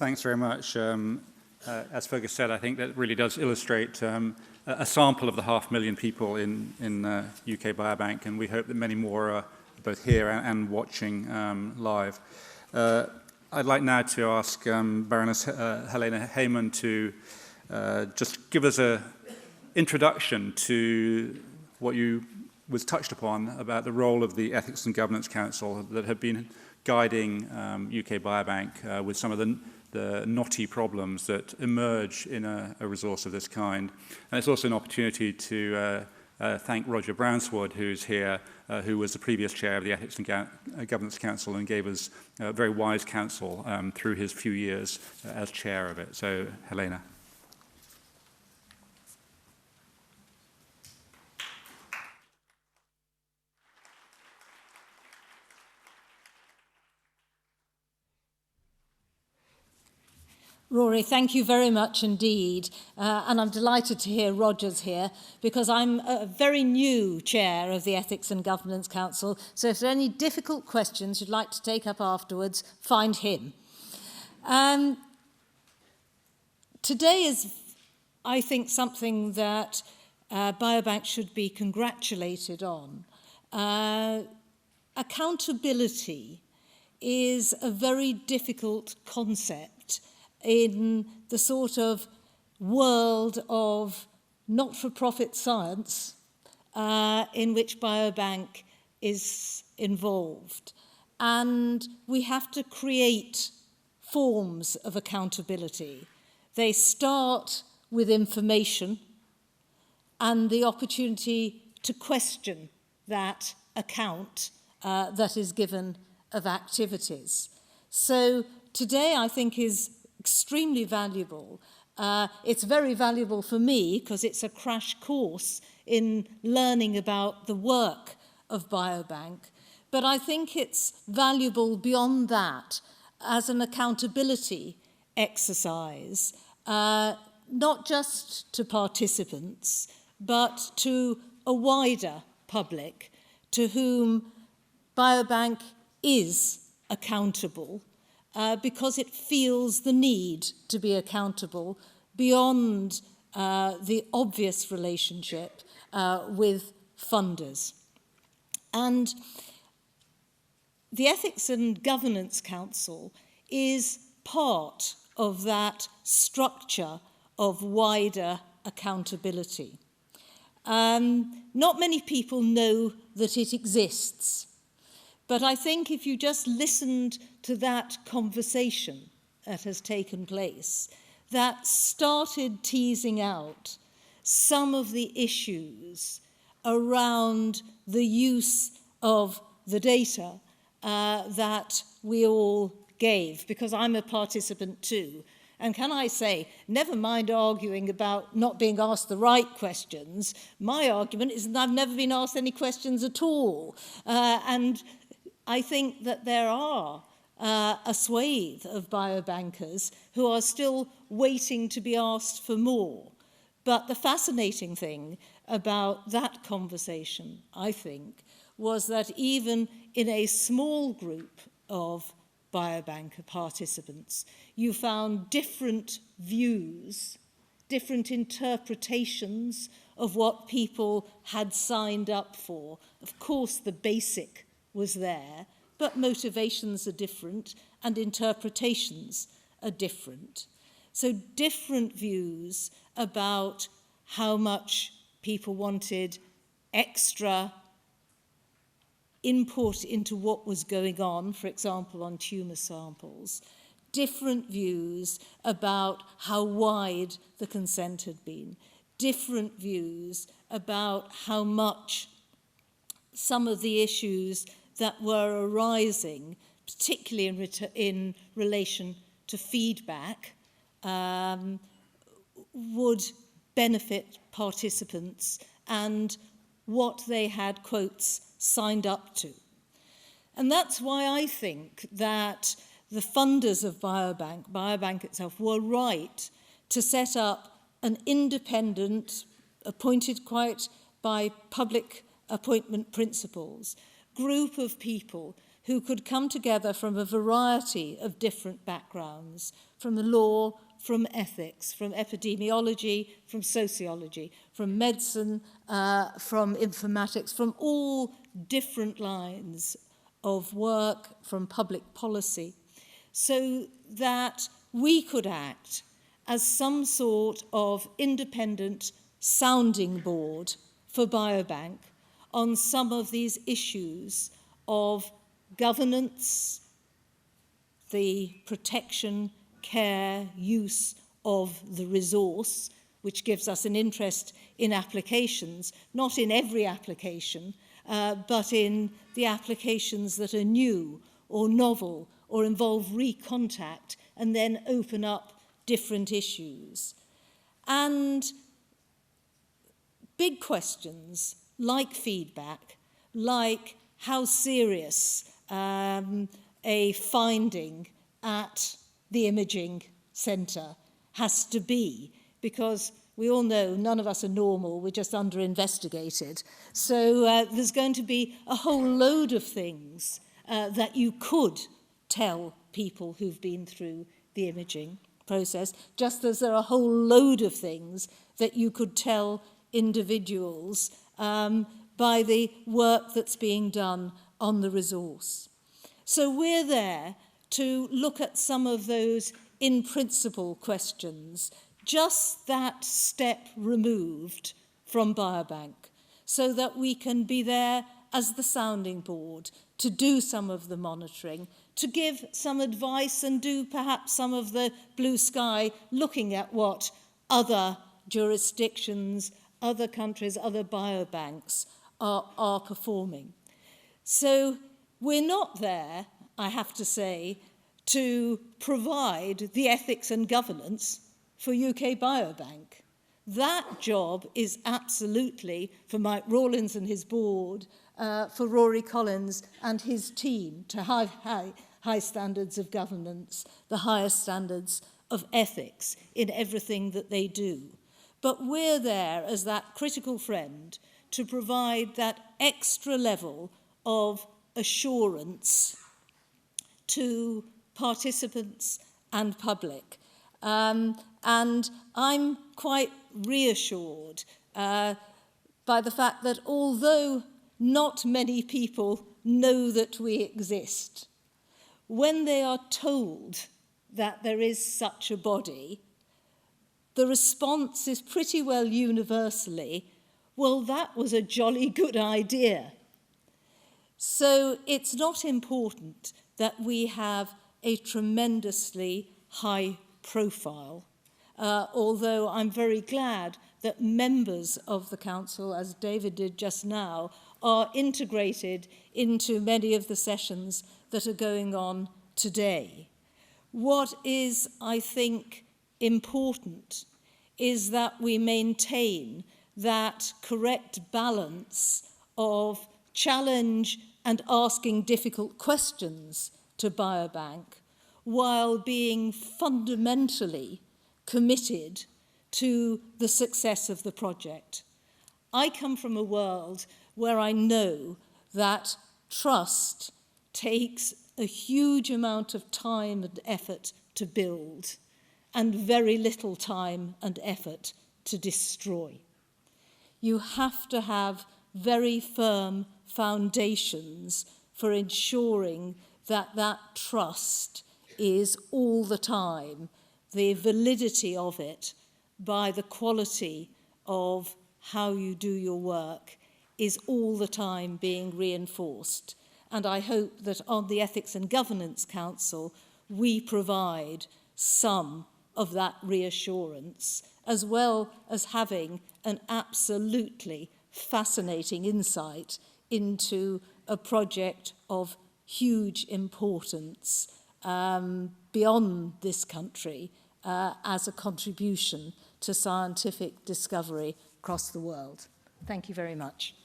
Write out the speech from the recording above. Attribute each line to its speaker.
Speaker 1: Thanks very much. As Fergus said, I think that really does illustrate a sample of the 500,000 people in UK Biobank, and we hope that many more are both here and watching live. I'd like now to ask Baroness Helene Hayman to just give us an introduction to what was touched upon about the role of the Ethics and Governance Council that have been guiding UK Biobank with some of the knotty problems that emerge in a resource of this kind. And it's also an opportunity to thank Roger Brownswood, who's here, who was the previous chair of the Ethics and Governance Council and gave us very wise counsel through his few years as chair of it. So, Helena.
Speaker 2: Rory, thank you very much indeed. And I'm delighted to hear Roger's here because I'm a very new chair of the Ethics and Governance Council. So if there are any difficult questions you'd like to take up afterwards, find him. Today is, I think, something that Biobank should be congratulated on. Accountability is a very difficult concept in the sort of world of not-for-profit science in which Biobank is involved. And we have to create forms of accountability. They start with information and the opportunity to question that account that is given of activities. So today, I think, is extremely valuable. It's very valuable for me because it's a crash course in learning about the work of Biobank. But I think it's valuable beyond that as an accountability exercise, not just to participants, but to a wider public to whom Biobank is accountable because it feels the need to be accountable beyond the obvious relationship with funders. And the Ethics and Governance Council is part of that structure of wider accountability. Not many people know that it exists. But I think if you just listened to that conversation that has taken place, that started teasing out some of the issues around the use of the data that we all gave, because I'm a participant too. And can I say, never mind arguing about not being asked the right questions, my argument is that I've never been asked any questions at all. And I think that there are a swathe of biobankers who are still waiting to be asked for more. But the fascinating thing about that conversation, I think, was that even in a small group of biobanker participants, you found different views, different interpretations of what people had signed up for. Of course, the basic was there, but motivations are different and interpretations are different. So different views about how much people wanted extra input into what was going on, for example, on tumour samples, different views about how wide the consent had been, different views about how much some of the issues that were arising, particularly in relation to feedback, would benefit participants and what they had, quotes, signed up to. And that's why I think that the funders of Biobank itself, were right to set up an independent, appointed quite by public appointment principles, group of people who could come together from a variety of different backgrounds, from the law, from ethics, from epidemiology, from sociology, from medicine, from informatics, from all different lines of work, from public policy, so that we could act as some sort of independent sounding board for Biobank on some of these issues of governance, the protection, care, use of the resource, which gives us an interest in applications, not in every application, but in the applications that are new or novel or involve recontact and then open up different issues. And big questions like feedback, like how serious a finding at the imaging centre has to be, because we all know none of us are normal, we're just under-investigated. So there's going to be a whole load of things that you could tell people who've been through the imaging process, just as there are a whole load of things that you could tell individuals by the work that's being done on the resource. So we're there to look at some of those in-principle questions, just that step removed from Biobank, so that we can be there as the sounding board to do some of the monitoring, to give some advice and do perhaps some of the blue sky looking at what other jurisdictions, other countries, other biobanks are performing. So we're not there, I have to say, to provide the ethics and governance for UK Biobank. That job is absolutely for Mike Rawlins and his board, for Rory Collins and his team to have high standards of governance, the highest standards of ethics in everything that they do. But we're there as that critical friend to provide that extra level of assurance to participants and public. And I'm quite reassured by the fact that although not many people know that we exist, when they are told that there is such a body, the response is pretty well universally, well, that was a jolly good idea. So it's not important that we have a tremendously high profile, although I'm very glad that members of the council, as David did just now, are integrated into many of the sessions that are going on today. What is, I think, important is that we maintain that correct balance of challenge and asking difficult questions to Biobank, while being fundamentally committed to the success of the project. I come from a world where I know that trust takes a huge amount of time and effort to build, and very little time and effort to destroy. You have to have very firm foundations for ensuring that that trust is all the time, the validity of it by the quality of how you do your work is all the time being reinforced. And I hope that on the Ethics and Governance Council, we provide some of that reassurance, as well as having an absolutely fascinating insight into a project of huge importance beyond this country as a contribution to scientific discovery across the world. Thank you very much.